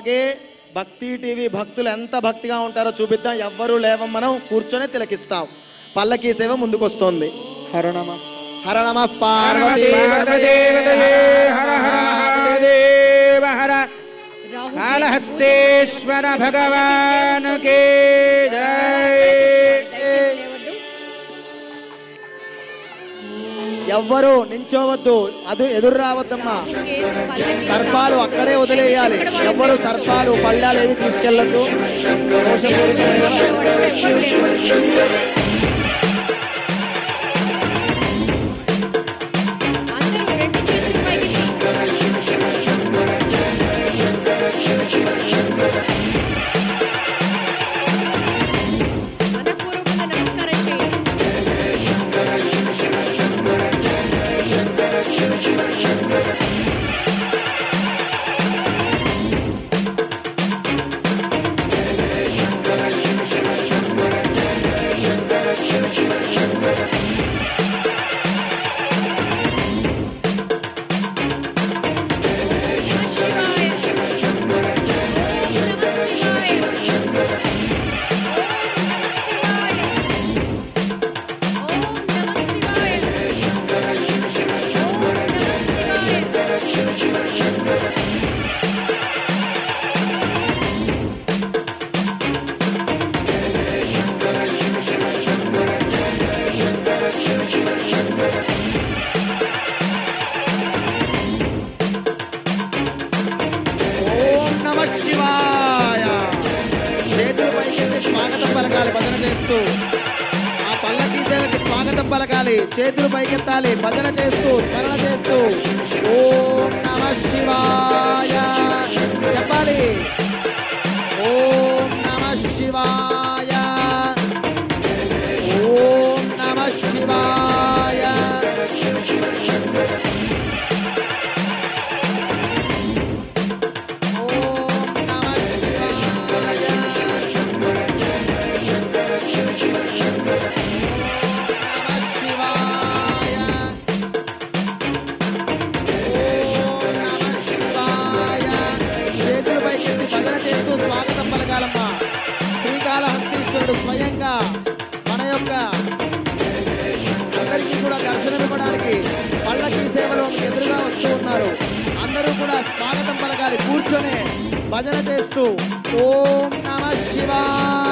అలాగే భక్తి టీవీ భక్తులు ఎంత భక్తిగా ఉంటారో చూపిద్దాం. ఎవ్వరూ లేవం, మనం కూర్చొని తిలకిస్తాం. పల్లకీ సేవ ముందుకొస్తోంది. హర నమ హర నమ పార్వతీ హర హర మహాదేవ హర కాళహస్తేశ్వర భగవాన్ కే జై. ఎవ్వరూ నించోవద్దు, అది ఎదురు రావద్దమ్మా. సర్పాలు అక్కడే వదిలేయాలి. ఎవ్వరు సర్పాలు పళ్ళాలు ఏవి తీసుకెళ్ళద్దు. పలకాలి, చేతులు పైకెత్తాలి, భజన చేస్తూ స్మరణ చేస్తూ ఓం నమః శివాయ చెప్పాలి. ఓం నమః శివాయ, ఓం నమః శివాయ. శ్రీకాళహస్తీశ్వరుడు స్వయంగా మన యొక్క అందరికీ కూడా దర్శనమివ్వడానికి పల్లకీ సేవలో ఎదురుగా వస్తూ ఉన్నారు. అందరూ కూడా స్వాగతం పలకాలి, కూర్చొని భజన చేస్తూ ఓం నమః శివాయ.